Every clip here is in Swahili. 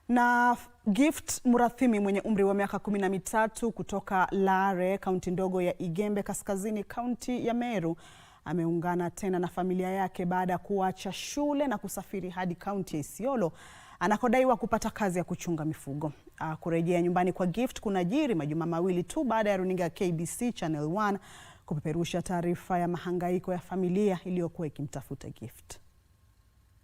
Na Gift Murathimi mwenye umri wa miaka 13 kutoka Lare, kaunti ndogo ya Igembe Kaskazini, kaunti ya Meru, ameungana tena na familia yake baada ya kuacha shule na kusafiri hadi kaunti ya Isiolo anakodaiwa kupata kazi ya kuchunga mifugo. Kurejea nyumbani kwa Gift kunajiri majuma mawili tu baada ya runinga KBC Channel 1 kupeperusha taarifa ya mahangaiko ya familia iliyokuwa ikimtafuta Gift.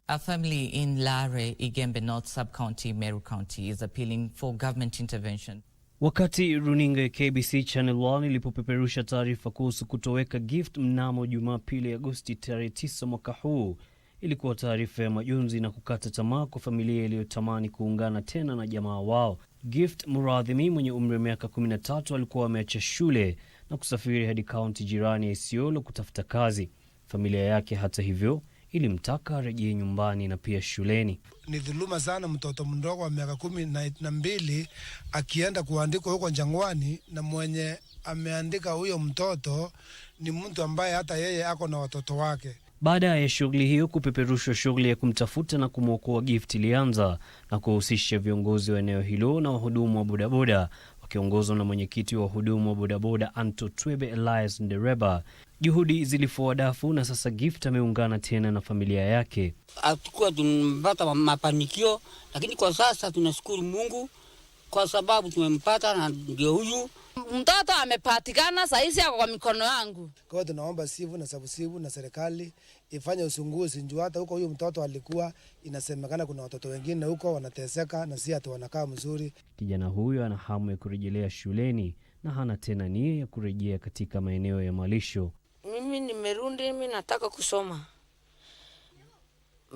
A family in Lare, Igembe North Sub-County, Meru County is appealing for government intervention. Wakati runinga ya KBC Channel 1 ilipopeperusha taarifa kuhusu kutoweka Gift mnamo Jumapili Agosti tarehe 9 mwaka huu, ilikuwa taarifa ya majonzi na kukata tamaa kwa familia iliyotamani kuungana tena na jamaa wao. Gift Murathimi mwenye umri wa miaka 13 alikuwa ameacha shule na kusafiri hadi kaunti jirani ya Isiolo kutafuta kazi. Familia yake hata hivyo ilimtaka arejee nyumbani na pia shuleni. Ni dhuluma sana mtoto mdogo wa miaka 12 akienda kuandikwa huko Jangwani, na mwenye ameandika huyo mtoto ni mtu ambaye hata yeye ako na watoto wake. Baada ya shughuli hiyo kupeperushwa, shughuli ya kumtafuta na kumwokoa Gift ilianza na kuhusisha viongozi wa eneo hilo na wahudumu wa bodaboda wakiongozwa na mwenyekiti wa wahudumu wa bodaboda Anto Twebe Elias Ndereba. Juhudi zilifua dafu na sasa Gift ameungana tena na familia yake. Hatukuwa tumepata mafanikio, lakini kwa sasa tunashukuru Mungu kwa sababu tumempata, na ndio huyu mtoto amepatikana. Sasa yako kwa mikono yangu. Kwa tunaomba sivu na sabusivu na serikali ifanye uchunguzi, njoo hata huko huyu mtoto alikuwa inasemekana kuna watoto wengine huko wanateseka na si hata wanakaa mzuri. Kijana huyo ana hamu ya kurejelea shuleni na hana tena nia ya kurejea katika maeneo ya malisho. Mimi nimerudi, mimi nataka kusoma.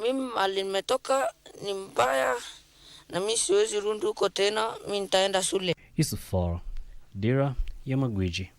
Mimi mali nimetoka ni mbaya na mimi siwezi rudi huko tena, mimi nitaenda shule. Yusuf Far, Dira ya Magwiji.